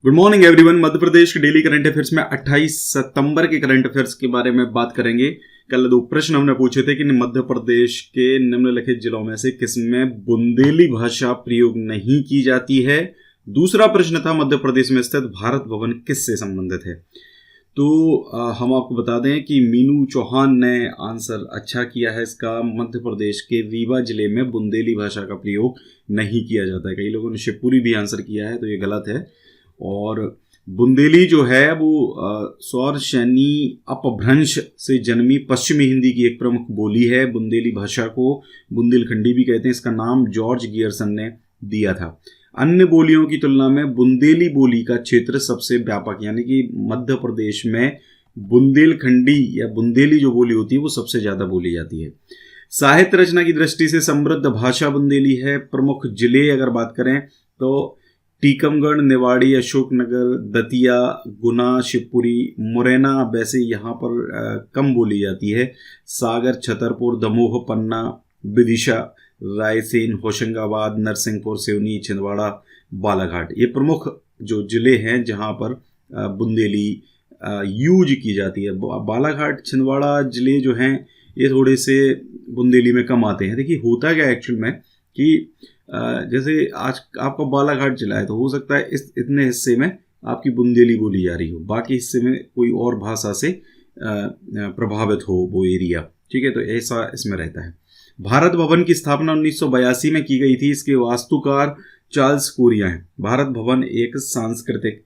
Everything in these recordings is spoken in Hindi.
Good morning everyone. Madhya Pradesh के डेली करंट अफेयर्स में 28 सितंबर के करंट अफेयर्स के बारे में बात करेंगे। कल दो प्रश्न हमने पूछे थे कि मध्य प्रदेश के निम्नलिखित जिलों में से किसमें बुंदेली भाषा प्रयोग नहीं की जाती है। दूसरा प्रश्न था मध्य प्रदेश में स्थित भारत भवन किससे संबंधित है। तो हम आपको बता दें कि मीनू चौहान ने आंसर अच्छा किया है इसका। मध्य प्रदेश के रीवा जिले में बुंदेली भाषा का प्रयोग नहीं किया जाता है। कई लोगों ने शिवपुरी भी आंसर किया है, तो ये गलत है। और बुंदेली जो है वो सौर सैनी अपभ्रंश से जन्मी पश्चिमी हिंदी की एक प्रमुख बोली है। बुंदेली भाषा को बुंदेलखंडी भी कहते हैं। इसका नाम जॉर्ज गियर्सन ने दिया था। अन्य बोलियों की तुलना में बुंदेली बोली का क्षेत्र सबसे व्यापक, यानी कि मध्य प्रदेश में बुंदेलखंडी या बुंदेली जो बोली होती है वो सबसे ज़्यादा बोली जाती है। साहित्य रचना की दृष्टि से समृद्ध भाषा बुंदेली है। प्रमुख जिले अगर बात करें तो टीकमगढ़, निवाड़ी, अशोकनगर, दतिया, गुना, शिवपुरी, मुरैना वैसे यहाँ पर कम बोली जाती है। सागर, छतरपुर, दमोह, पन्ना, विदिशा, रायसेन, होशंगाबाद, नरसिंहपुर, सिवनी, छिंदवाड़ा, बालाघाट, ये प्रमुख जो जिले हैं जहाँ पर बुंदेली यूज की जाती है। बालाघाट, छिंदवाड़ा जिले जो हैं ये थोड़े से बुंदेली में कम आते हैं। देखिए होता क्या एक्चुअल में कि जैसे आज आपका बालाघाट जिला है तो हो सकता है इतने हिस्से में आपकी बुंदेली बोली जा रही हो, बाकी हिस्से में कोई और भाषा से प्रभावित हो वो एरिया। ठीक है, तो ऐसा इसमें रहता है। भारत भवन की स्थापना 1982 में की गई थी। इसके वास्तुकार चार्ल्स कोरिया हैं। भारत भवन एक सांस्कृतिक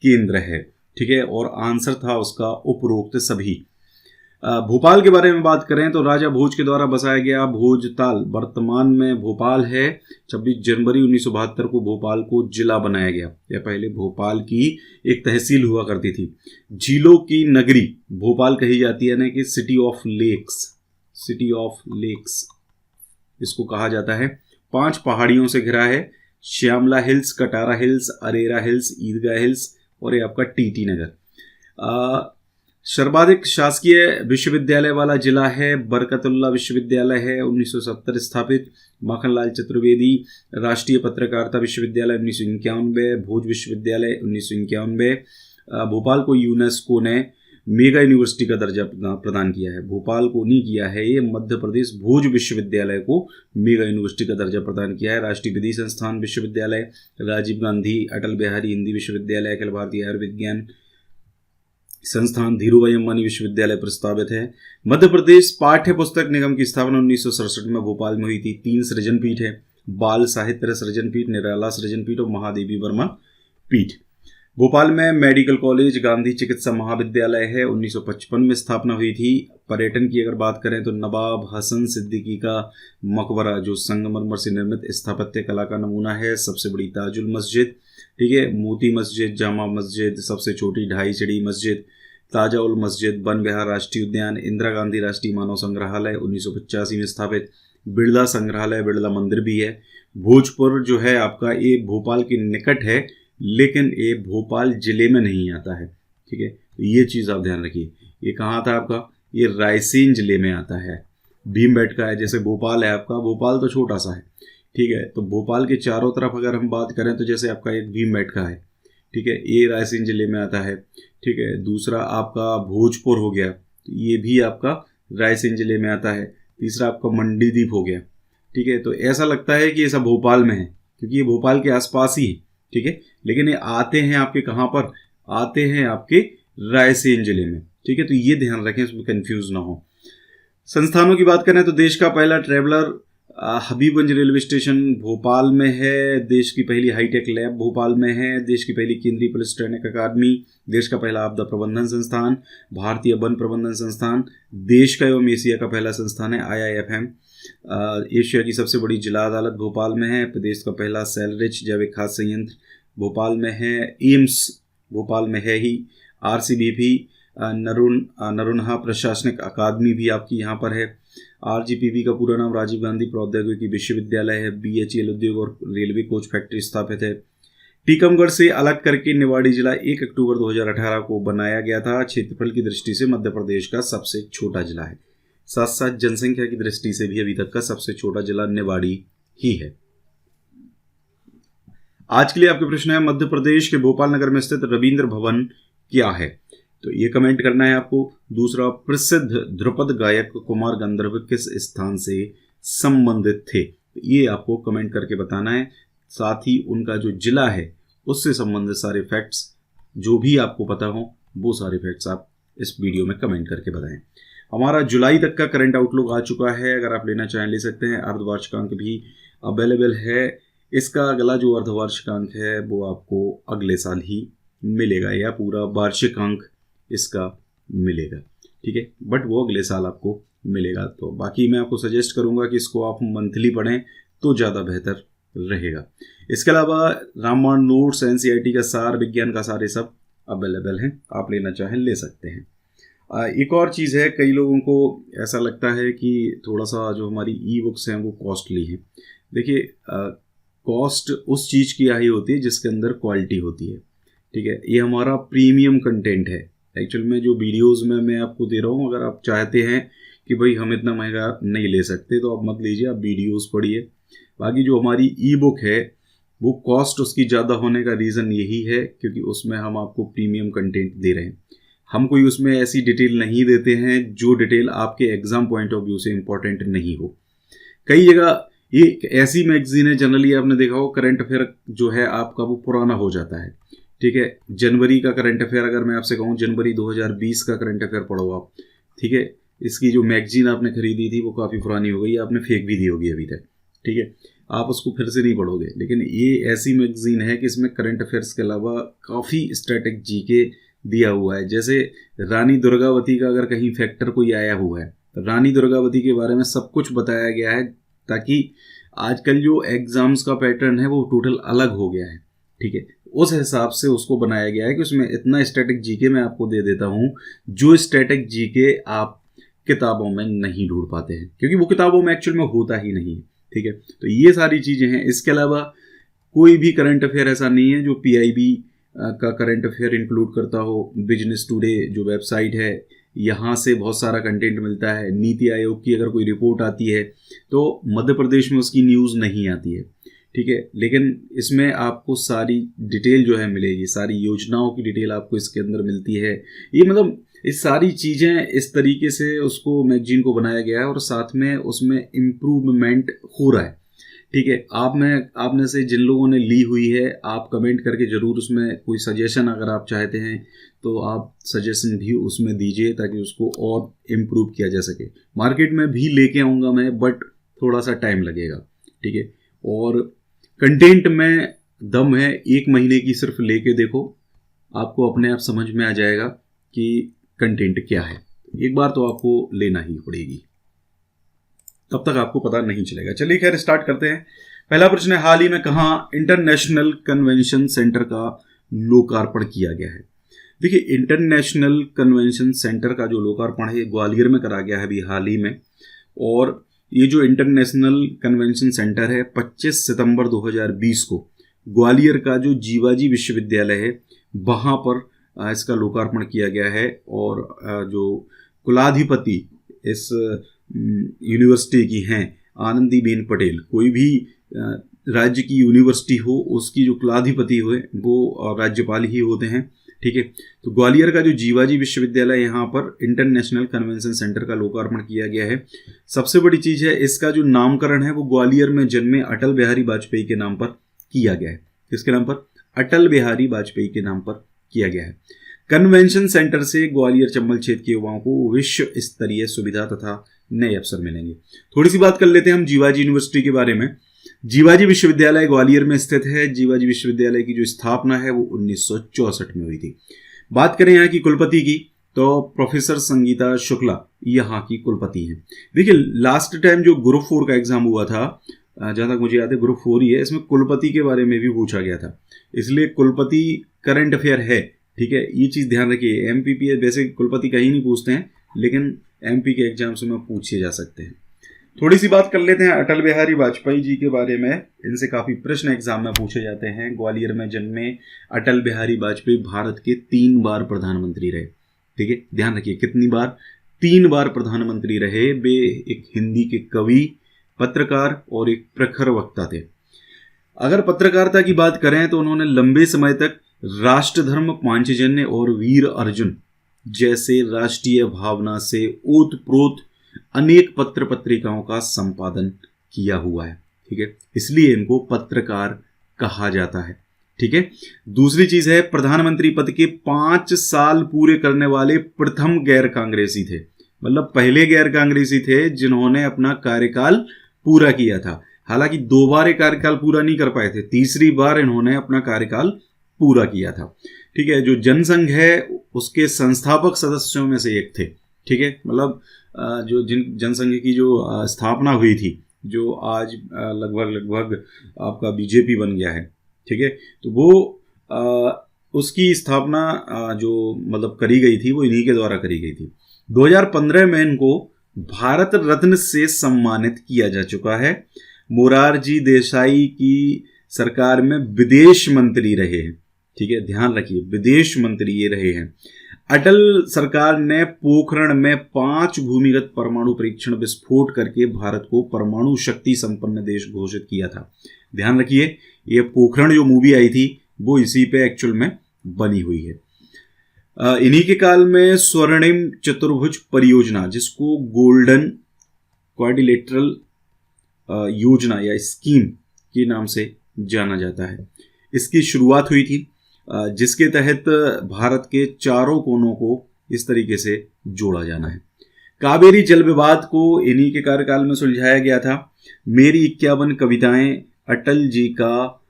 केंद्र है। ठीक है, और आंसर था उसका उपरोक्त सभी। भोपाल के बारे में बात करें तो राजा भोज के द्वारा बसाया गया भोजताल वर्तमान में भोपाल है। 26 जनवरी 1972 को भोपाल को जिला बनाया गया। यह पहले भोपाल की एक तहसील हुआ करती थी। झीलों की नगरी भोपाल कही जाती है, यानी कि city of lakes, city of lakes इसको कहा जाता है। 5 पहाड़ियों से घिरा है। Shyamla hills, Katara hills, Arera hills, Idgah hills और ये आपका टीटी नगर। सर्वाधिक शासकीय विश्वविद्यालय वाला जिला है बरकतुल्ला विश्वविद्यालय है, 1970 स्थापित। माखनलाल चतुर्वेदी राष्ट्रीय पत्रकारिता विश्वविद्यालय 1991, भोज विश्वविद्यालय 1991। भोपाल को यूनेस्को ने मेगा यूनिवर्सिटी का दर्जा प्रदान किया है। भोपाल को नहीं किया है ये, मध्य प्रदेश भोज विश्वविद्यालय को मेगा यूनिवर्सिटी का दर्जा प्रदान किया है। राष्ट्रीय विधि संस्थान विश्वविद्यालय, राजीव गांधी अटल बिहारी हिंदी विश्वविद्यालय, अखिल भारतीय आयुर्विज्ञान संस्थान, धीरूभाई अंबानी विश्वविद्यालय प्रस्तावित है। मध्य प्रदेश पाठ्य पुस्तक निगम की स्थापना 1967 में भोपाल में हुई थी। 3 सृजन पीठ है, बाल साहित्य सृजन पीठ, निराला सृजन पीठ और महादेवी वर्मा पीठ। भोपाल में मेडिकल कॉलेज, गांधी चिकित्सा महाविद्यालय है, 1955 में स्थापना हुई थी। पर्यटन की अगर बात करें तो नवाब हसन सिद्दीकी का मकबरा जो संगमरमर से निर्मित स्थापत्य कला का नमूना है। सबसे बड़ी ताजुल मस्जिद, ठीक है, मोती मस्जिद, जामा मस्जिद, सबसे छोटी ढाई सीढ़ी मस्जिद, ताजा उल मस्जिद, वन विहार राष्ट्रीय उद्यान, इंदिरा गांधी राष्ट्रीय मानव संग्रहालय 1985 में स्थापित, बिरला संग्रहालय, बिरला मंदिर भी है। भोजपुर जो है आपका ये भोपाल के निकट है, लेकिन ये भोपाल जिले में नहीं आता है। ठीक है, तो ये चीज़ आप ध्यान रखिए। ये कहाँ था आपका, ये रायसेन जिले में आता है। भीमबेटका है, जैसे भोपाल है आपका, भोपाल तो छोटा सा है। ठीक है, तो भोपाल के चारों तरफ अगर हम बात करें तो जैसे आपका एक भीमबेटका है, ठीक है, ये रायसेन जिले में आता है। ठीक है, दूसरा आपका भोजपुर हो गया, तो ये भी आपका रायसेन जिले में आता है। तीसरा आपका मंडीदीप हो गया। ठीक है, तो ऐसा लगता है कि ये सब भोपाल में है क्योंकि ये भोपाल के आसपास ही है। ठीक है, लेकिन ये आते हैं आपके कहाँ पर, आते हैं आपके रायसेन जिले में। ठीक है, तो ये ध्यान रखें, उसमें कंफ्यूज ना हो। संस्थानों की बात करें तो देश का पहला traveller Habibganj railway station Bhopal में है। देश की पहली हाईटेक लैब भोपाल में है। देश की पहली केंद्रीय पुलिस ट्रेनिंग अकादमी, देश का पहला आपदा प्रबंधन संस्थान, भारतीय वन प्रबंधन संस्थान, देश का एवं एशिया का पहला संस्थान है IIFM। एशिया की सबसे बड़ी जिला अदालत भोपाल में है। प्रदेश का पहला सेलरिच जैविक खाद्य संयंत्र भोपाल में है। एम्स भोपाल में है ही। RCBP नरुन्हा प्रशासनिक अकादमी भी आपकी यहाँ पर है। RGPV का पूरा नाम राजीव गांधी प्रौद्योगिकी विश्वविद्यालय है। BHEL उद्योग और रेलवे कोच फैक्ट्री स्थापित है। टीकमगढ़ से अलग करके निवाड़ी जिला 1 अक्टूबर 2018 को बनाया गया था। क्षेत्रफल की दृष्टि से मध्य प्रदेश का सबसे छोटा जिला है। साथ साथ जनसंख्या की दृष्टि से भी अभी तक का सबसे छोटा जिला निवाड़ी ही है। आज के लिए आपके प्रश्न है, मध्य प्रदेश के भोपाल नगर में स्थित रविंद्र भवन क्या है? तो ये कमेंट करना है आपको। दूसरा, प्रसिद्ध ध्रुपद गायक कुमार गंधर्व किस स्थान से संबंधित थे? ये आपको कमेंट करके बताना है। साथ ही उनका जो जिला है उससे संबंधित सारे फैक्ट्स जो भी आपको पता हो वो सारे फैक्ट्स आप इस वीडियो में कमेंट करके बताएं। हमारा जुलाई तक का करंट आउटलुक आ चुका है, अगर आप लेना चाहें ले सकते हैं। अर्धवार्षिकांक भी अवेलेबल है। इसका अगला जो अर्धवार्षिकांक है वो आपको अगले साल ही मिलेगा, या पूरा वार्षिकांक इसका मिलेगा, ठीक है, बट वो अगले साल आपको मिलेगा। तो बाकी मैं आपको सजेस्ट करूंगा कि इसको आप मंथली पढ़ें तो ज़्यादा बेहतर रहेगा। इसके अलावा रामायण नोट्स, एनसीईआरटी का सार, विज्ञान का सार, ये सब अवेलेबल हैं, आप लेना चाहें ले सकते हैं। एक और चीज़ है, कई लोगों को ऐसा लगता है कि थोड़ा सा जो हमारी ई बुक्स हैं वो कॉस्टली हैं। देखिए, कॉस्ट उस चीज़ की आई होती है जिसके अंदर क्वालिटी होती है, ठीक है। ये हमारा प्रीमियम कंटेंट है। एक्चुअल में जो वीडियोस में मैं आपको दे रहा हूँ, अगर आप चाहते हैं कि भाई हम इतना महंगा नहीं ले सकते तो आप मत लीजिए, आप वीडियोस पढ़िए। बाकी जो हमारी ई बुक है वो कॉस्ट उसकी ज़्यादा होने का रीज़न यही है क्योंकि उसमें हम आपको प्रीमियम कंटेंट दे रहे हैं। हम कोई उसमें ऐसी डिटेल नहीं देते हैं जो डिटेल आपके एग्ज़ाम पॉइंट ऑफ व्यू से इम्पोर्टेंट नहीं हो। कई जगह ये ऐसी मैगजीन है, जनरली आपने देखा हो, करंट अफेयर जो है आपका वो पुराना हो जाता है, ठीक है। जनवरी का करंट अफेयर अगर मैं आपसे कहूँ, जनवरी 2020 का करंट अफेयर पढ़ो आप, ठीक है। इसकी जो मैगजीन आपने खरीदी थी वो काफ़ी पुरानी हो गई, आपने फेंक भी दी होगी अभी तक, ठीक है। आप उसको फिर से नहीं पढ़ोगे। लेकिन ये ऐसी मैगजीन है कि इसमें करंट अफेयर्स के अलावा काफ़ी स्टैटिक जीके दिया हुआ है। जैसे रानी दुर्गावती का अगर कहीं फैक्टर कोई आया हुआ है तो रानी दुर्गावती के बारे में सब कुछ बताया गया है, ताकि आजकल जो एग्ज़ाम्स का पैटर्न है वो टोटल अलग हो गया है, ठीक है। उस हिसाब से उसको बनाया गया है कि उसमें इतना स्टैटिक जीके मैं आपको दे देता हूँ जो स्टैटिक जीके आप किताबों में नहीं ढूंढ पाते हैं, क्योंकि वो किताबों में एक्चुअल में होता ही नहीं है, ठीक है। तो ये सारी चीज़ें हैं। इसके अलावा कोई भी करंट अफेयर ऐसा नहीं है जो पीआईबी का करंट अफेयर इंक्लूड करता हो। बिजनेस टुडे जो वेबसाइट है, यहाँ से बहुत सारा कंटेंट मिलता है। नीति आयोग की अगर कोई रिपोर्ट आती है तो मध्य प्रदेश में उसकी न्यूज़ नहीं आती है, ठीक है। लेकिन इसमें आपको सारी डिटेल जो है मिलेगी, सारी योजनाओं की डिटेल आपको इसके अंदर मिलती है। ये मतलब इस सारी चीज़ें इस तरीके से उसको मैगजीन को बनाया गया है और साथ में उसमें इम्प्रूवमेंट हो रहा है, ठीक है। आपने से जिन लोगों ने ली हुई है, आप कमेंट करके ज़रूर उसमें कोई सजेशन अगर आप चाहते हैं तो आप सजेशन भी उसमें दीजिए ताकि उसको और इम्प्रूव किया जा सके। मार्केट में भी लेके आऊँगा मैं, बट थोड़ा सा टाइम लगेगा, ठीक है। और कंटेंट में दम है, 1 महीने की सिर्फ लेके देखो, आपको अपने आप समझ में आ जाएगा कि कंटेंट क्या है। एक बार तो आपको लेना ही पड़ेगी, तब तक आपको पता नहीं चलेगा। चलिए खैर स्टार्ट करते हैं। पहला प्रश्न है, हाल ही में कहाँ इंटरनेशनल कन्वेंशन सेंटर का लोकार्पण किया गया है? देखिए, इंटरनेशनल कन्वेंशन सेंटर का जो लोकार्पण है ग्वालियर में करा गया है अभी हाल ही में। और ये जो इंटरनेशनल कन्वेंशन सेंटर है 25 सितंबर 2020 को ग्वालियर का जो जीवाजी विश्वविद्यालय है वहाँ पर इसका लोकार्पण किया गया है। और जो कुलाधिपति इस यूनिवर्सिटी की हैं आनंदीबेन पटेल, कोई भी राज्य की यूनिवर्सिटी हो उसकी जो कुलाधिपति हुए वो राज्यपाल ही होते हैं, ठीक है। तो ग्वालियर का जो जीवाजी विश्वविद्यालय, यहाँ पर इंटरनेशनल कन्वेंशन सेंटर का लोकार्पण किया गया है। सबसे बड़ी चीज़ है, इसका जो नामकरण है वो ग्वालियर में जन्मे अटल बिहारी वाजपेयी के नाम पर किया गया है। किसके नाम पर? अटल बिहारी वाजपेयी के नाम पर किया गया है। कन्वेंशन सेंटर से ग्वालियर चंबल क्षेत्र के युवाओं को विश्व स्तरीय सुविधा तथा नए अवसर मिलेंगे। थोड़ी सी बात कर लेते हैं हम जीवाजी यूनिवर्सिटी के बारे में। जीवाजी विश्वविद्यालय ग्वालियर में स्थित है। जीवाजी विश्वविद्यालय की जो स्थापना है वो 1964 में हुई थी। बात करें यहाँ की कुलपति की तो प्रोफेसर संगीता शुक्ला यहाँ की कुलपति हैं। देखिए, लास्ट टाइम जो ग्रुप 4 का एग्जाम हुआ था, जहाँ तक मुझे याद है ग्रुप 4 ही है, इसमें कुलपति के बारे में भी पूछा गया था, इसलिए कुलपति करंट अफेयर है, ठीक है। ये चीज़ ध्यान रखिए। एमपीपीएस वैसे कुलपति कहीं नहीं पूछते हैं, लेकिन एमपी के एग्जाम्स में पूछे जा सकते हैं। थोड़ी सी बात कर लेते हैं अटल बिहारी वाजपेयी जी के बारे में। इनसे काफ़ी प्रश्न एग्जाम में पूछे जाते हैं। ग्वालियर में जन्मे अटल बिहारी वाजपेयी भारत के 3 बार प्रधानमंत्री रहे, ठीक है। ध्यान रखिए कितनी बार? 3 बार प्रधानमंत्री रहे। वे एक हिंदी के कवि, पत्रकार और एक प्रखर वक्ता थे। अगर पत्रकारिता की बात करें तो उन्होंने लंबे समय तक राष्ट्रधर्म, पांचजन्य और वीर अर्जुन जैसे राष्ट्रीय भावना से ओतप्रोत अनेक पत्र पत्रिकाओं का संपादन किया हुआ है। ठीक है, इसलिए इनको पत्रकार कहा जाता है। ठीक है, दूसरी चीज है, प्रधानमंत्री पद के 5 साल पूरे करने वाले प्रथम गैर कांग्रेसी थे। मतलब पहले गैर कांग्रेसी थे जिन्होंने अपना कार्यकाल पूरा किया था। हालांकि 2 बार कार्यकाल पूरा नहीं कर पाए थे, तीसरी बार इन्होंने अपना कार्यकाल पूरा किया था। ठीक है, जो जनसंघ है उसके संस्थापक सदस्यों में से एक थे। ठीक है, मतलब जो जनसंघ की जो स्थापना हुई थी, जो आज लगभग आपका बीजेपी बन गया है। ठीक है, तो वो उसकी स्थापना जो मतलब करी गई थी वो इन्हीं के द्वारा करी गई थी। 2015 में इनको भारत रत्न से सम्मानित किया जा चुका है। मोरारजी देसाई की सरकार में विदेश मंत्री रहे हैं। ठीक है, ध्यान रखिए, विदेश मंत्री ये रहे हैं। अटल सरकार ने पोखरण में 5 भूमिगत परमाणु परीक्षण विस्फोट करके भारत को परमाणु शक्ति संपन्न देश घोषित किया था। ध्यान रखिए, ये पोखरण जो मूवी आई थी वो इसी पे एक्चुअल में बनी हुई है। इन्हीं के काल में स्वर्णिम चतुर्भुज परियोजना, जिसको गोल्डन क्वाड्रिलेटरल योजना या स्कीम के नाम से जाना जाता है, इसकी शुरुआत हुई थी, जिसके तहत भारत के चारों कोनों को इस तरीके से जोड़ा जाना है। कावेरी जल विवाद को इन्हीं के कार्यकाल में सुलझाया गया था। मेरी 51 कविताएं अटल जी का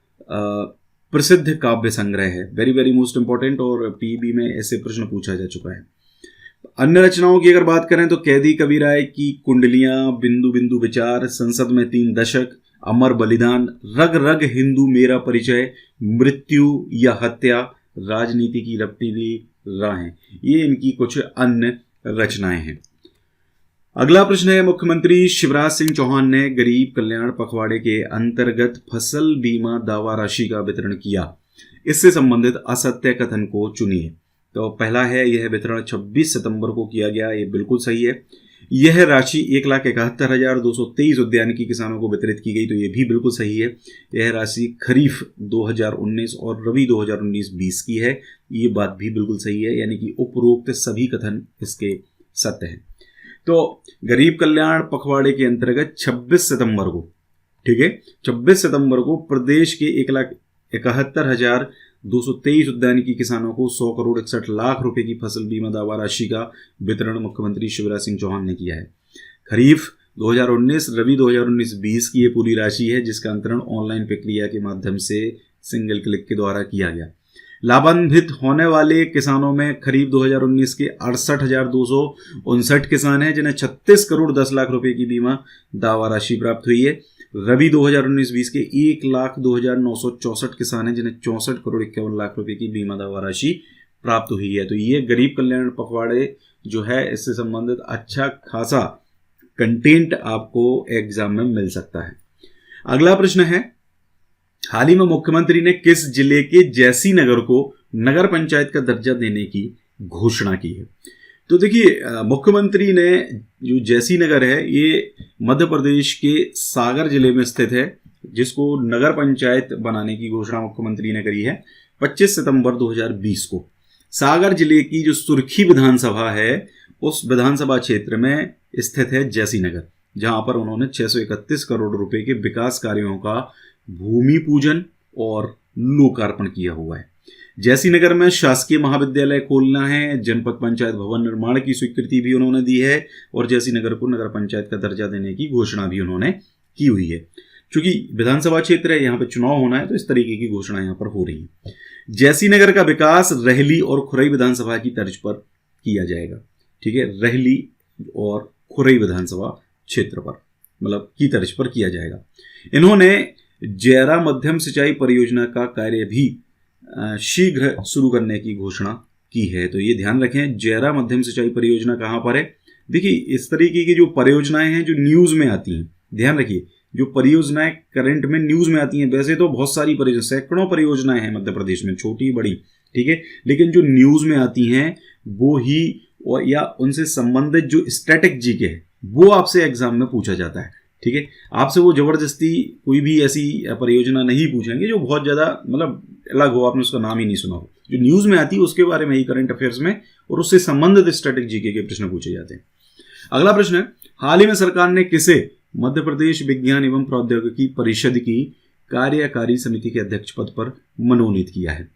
प्रसिद्ध काव्य संग्रह है, वेरी वेरी मोस्ट इंपॉर्टेंट, और पीबी में ऐसे प्रश्न पूछा जा चुका है। अन्य रचनाओं की अगर बात करें तो कैदी कबीराय की कुंडलियां, बिंदु बिंदु विचार, संसद में 3 दशक, अमर बलिदान, रग रग हिंदू मेरा परिचय, मृत्यु या हत्या, राजनीति की रपटीली राहें, ये इनकी कुछ अन्य रचनाएं हैं। अगला प्रश्न है, मुख्यमंत्री शिवराज सिंह चौहान ने गरीब कल्याण पखवाड़े के अंतर्गत फसल बीमा दावा राशि का वितरण किया, इससे संबंधित असत्य कथन को चुनिए। तो पहला है, यह वितरण 26 सितंबर को किया गया, ये बिल्कुल सही है। यह राशि 1,71,223 उद्यानिकी किसानों को वितरित की गई, तो ये भी बिल्कुल सही है। यह राशि खरीफ 2019 और रबी 2019-20 की है, ये बात भी बिल्कुल सही है, यानी कि उपरोक्त सभी कथन इसके सत्य हैं। तो गरीब कल्याण पखवाड़े के अंतर्गत 26 सितंबर को, ठीक है, 26 सितंबर को प्रदेश के 1,71,223 उद्यानिकी किसानों को 100 करोड़ 61 लाख रुपए की फसल बीमा दावा राशि का वितरण मुख्यमंत्री शिवराज सिंह चौहान ने किया है। खरीफ 2019 रबी 2019-20 की ये पूरी राशि है, जिसका अंतरण ऑनलाइन प्रक्रिया के माध्यम से सिंगल क्लिक के द्वारा किया गया। लाभान्वित होने वाले किसानों में खरीफ 2019 के 68,259 किसान हैं, जिन्हें 36 करोड़ 10 लाख रुपए की बीमा दावा राशि प्राप्त हुई है। रबी 2019-20 के 1,02,964 किसान हैं, जिन्हें 64 करोड़ 51 लाख रुपए की बीमा दावा राशि प्राप्त हुई है। तो ये गरीब कल्याण पखवाड़े जो है, इससे संबंधित अच्छा खासा कंटेंट आपको एग्जाम में मिल सकता है। अगला प्रश्न है, हाल ही में मुख्यमंत्री ने किस जिले के जैसी नगर को नगर पंचायत का दर्जा देने की घोषणा की है? तो देखिए, मुख्यमंत्री ने जो जैसी नगर है, ये मध्य प्रदेश के सागर जिले में स्थित है, जिसको नगर पंचायत बनाने की घोषणा मुख्यमंत्री ने करी है 25 सितंबर 2020 को। सागर जिले की जो सुर्खी विधानसभा है, उस विधानसभा क्षेत्र में स्थित है जैसी नगर, जहां पर उन्होंने 631 करोड़ रुपए के विकास कार्यों का भूमि पूजन और लोकार्पण किया हुआ है। जैसी नगर में शासकीय महाविद्यालय खोलना है, जनपद पंचायत भवन निर्माण की स्वीकृति भी उन्होंने दी है, और जैसी नगर को नगर पंचायत का दर्जा देने की घोषणा भी उन्होंने की हुई है। क्योंकि विधानसभा क्षेत्र है, यहाँ पे चुनाव होना है, तो इस तरीके की घोषणा यहाँ पर हो रही है। जैसी नगर का विकास रहली और खुरई विधानसभा की तर्ज पर किया जाएगा। ठीक है, रहली और खुरई विधानसभा क्षेत्र पर मतलब की तर्ज पर किया जाएगा। इन्होंने जैरा मध्यम सिंचाई परियोजना का कार्य भी शीघ्र शुरू करने की घोषणा की है। तो ये ध्यान रखें, जैरा मध्यम सिंचाई परियोजना कहाँ पर है? देखिए, इस तरीके की जो परियोजनाएं हैं जो न्यूज़ में आती हैं, ध्यान रखिए, जो परियोजनाएं करंट में न्यूज़ में आती हैं, वैसे तो बहुत सारी परियोजना, सैकड़ों परियोजनाएं हैं मध्य प्रदेश में, छोटी बड़ी, ठीक है, लेकिन जो न्यूज़ में आती हैं वो ही, और या उनसे संबंधित जो स्टैटिक जीके है वो आपसे एग्जाम में पूछा जाता है। ठीक है। आपसे वो जबरदस्ती कोई भी ऐसी परियोजना नहीं पूछेंगे जो बहुत ज़्यादा मतलब अलग हो, आपने उसका नाम ही नहीं सुना हो। जो न्यूज़ में आती है उसके बारे में ही करंट अफेयर्स में और उससे संबंधित स्टैटिक जीके के प्रश्न पूछे जाते हैं। अगला प्रश्न है, हाल ही में सरकार ने किसे मध्य प्रदेश विज्ञान एवं प्रौद्योगिकी परिषद की कार्यकारी समिति के अध्यक्ष पद पर मनोनीत किया है?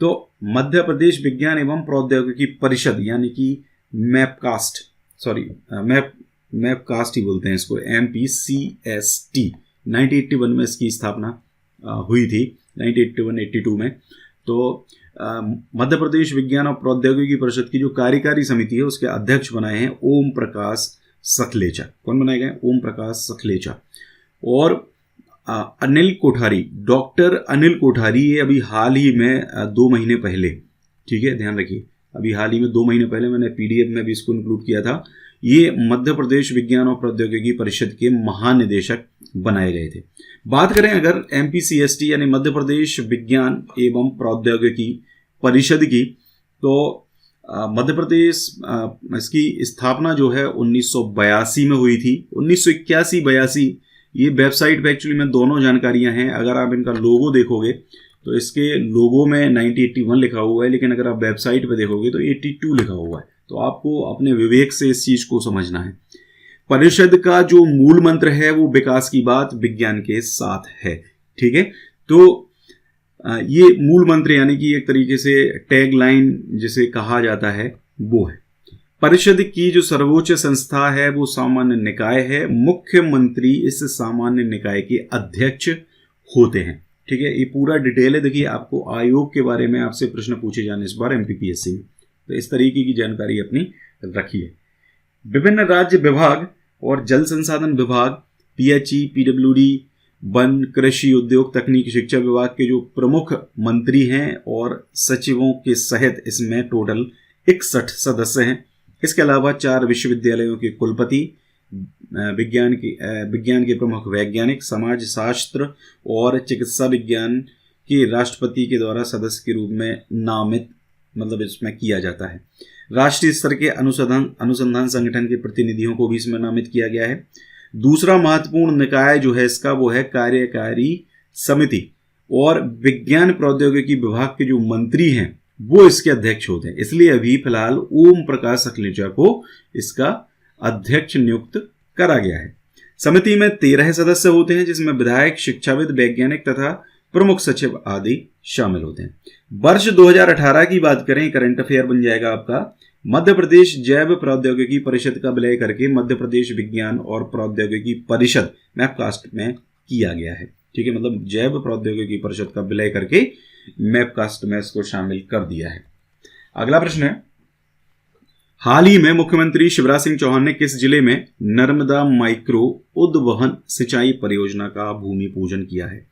तो मध्य प्रदेश विज्ञान एवं प्रौद्योगिकी परिषद यानी कि मैपकास्ट ही बोलते हैं इसको, MPCST, 1981 में इसकी स्थापना हुई थी, 1981-82 में। तो मध्य प्रदेश विज्ञान और प्रौद्योगिकी परिषद की जो कार्यकारी समिति है उसके अध्यक्ष बनाए हैं ओम प्रकाश सखलेचा। कौन बनाए गए? ओम प्रकाश सखलेचा। और अनिल कोठारी, डॉक्टर अनिल कोठारी, ये अभी हाल ही में 2 महीने पहले, ठीक है ध्यान रखिए, अभी हाल ही में 2 महीने पहले मैंने PDF में भी इसको इंक्लूड किया था, ये मध्य प्रदेश विज्ञान और प्रौद्योगिकी परिषद के महानिदेशक बनाए गए थे। बात करें अगर MPCST यानी मध्य प्रदेश विज्ञान एवं प्रौद्योगिकी परिषद की, तो मध्य प्रदेश इसकी स्थापना जो है 1982 में हुई थी। 1981-82 ये वेबसाइट पे एक्चुअली में दोनों जानकारियां हैं। अगर आप इनका लोगो देखोगे तो इसके लोगो में 1981 लिखा हुआ है, लेकिन अगर आप वेबसाइट पे देखोगे तो 82 लिखा हुआ है। तो आपको अपने विवेक से इस चीज को समझना है। परिषद का जो मूल मंत्र है वो विकास की बात विज्ञान के साथ है, ठीक है। तो ये मूल मंत्र यानी कि एक तरीके से टैग लाइन जिसे कहा जाता है वो है। परिषद की जो सर्वोच्च संस्था है वो सामान्य निकाय है। मुख्यमंत्री इस सामान्य निकाय के अध्यक्ष होते हैं, ठीक है। ये पूरा डिटेल है। देखिए आपको आयोग के बारे में आपसे प्रश्न पूछे जाने इस बार MPPSC में, तो इस तरीके की जानकारी अपनी रखिए। विभिन्न राज्य विभाग और जल संसाधन विभाग, PHE, PWD, वन, कृषि, उद्योग, तकनीक, शिक्षा विभाग के जो प्रमुख मंत्री हैं और सचिवों के सहित इसमें टोटल 61 सदस्य हैं। इसके अलावा 4 विश्वविद्यालयों के कुलपति, विज्ञान के प्रमुख वैज्ञानिक, समाज शास्त्र और चिकित्सा विज्ञान के राष्ट्रपति के द्वारा सदस्य के रूप में नामित मतलब इसमें किया जाता है। राष्ट्रीय स्तर के अनुसंधान संगठन के प्रतिनिधियों को भी इसमें नामित किया गया है। दूसरा महत्वपूर्ण निकाय जो है इसका वो है कार्यकारी समिति, और विज्ञान प्रौद्योगिकी विभाग के जो मंत्री हैं वो इसके अध्यक्ष होते हैं। इसलिए अभी फिलहाल ओम प्रकाश सखलेचा को इसका अध्यक्ष नियुक्त करा गया है। समिति में 13 सदस्य होते हैं जिसमें विधायक, शिक्षाविद, वैज्ञानिक तथा प्रमुख सचिव आदि शामिल होते हैं। वर्ष 2018 की बात करें, करंट अफेयर बन जाएगा आपका, मध्य प्रदेश जैव प्रौद्योगिकी परिषद का विलय करके मध्य प्रदेश विज्ञान और प्रौद्योगिकी परिषद मैपकास्ट में किया गया है, ठीक है। मतलब जैव प्रौद्योगिकी परिषद का विलय करके मैपकास्ट में इसको शामिल कर दिया है। अगला प्रश्न है, हाल ही में मुख्यमंत्री शिवराज सिंह चौहान ने किस जिले में नर्मदा माइक्रो उद्वहन सिंचाई परियोजना का भूमि पूजन किया है?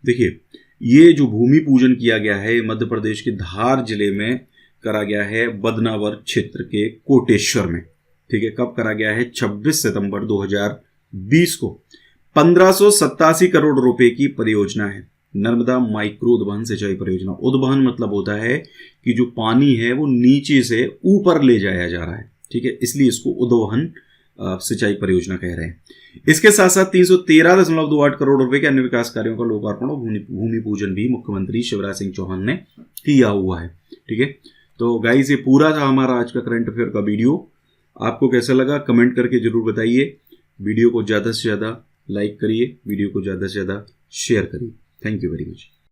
देखिए ये जो भूमि पूजन किया गया है मध्य प्रदेश के धार जिले में करा गया है, बदनावर क्षेत्र के कोटेश्वर में, ठीक है। कब करा गया है? 26 सितंबर 2020 को। 1587 करोड़ रुपए की परियोजना है नर्मदा माइक्रो उद्वहन सिंचाई परियोजना। उद्वहन मतलब होता है कि जो पानी है वो नीचे से ऊपर ले जाया जा रहा है, ठीक है, इसलिए इसको उद्वहन सिंचाई परियोजना कह रहे हैं। इसके साथ साथ 313.28 करोड़ रुपए के अन्य विकास कार्यों का लोकार्पण और भूमि पूजन भी मुख्यमंत्री शिवराज सिंह चौहान ने किया हुआ है, ठीक है। तो गाइस ये पूरा था हमारा आज का करंट अफेयर का वीडियो। आपको कैसा लगा कमेंट करके जरूर बताइए। वीडियो को ज़्यादा से ज़्यादा लाइक करिए, वीडियो को ज़्यादा से ज़्यादा शेयर करिए। Thank you very much.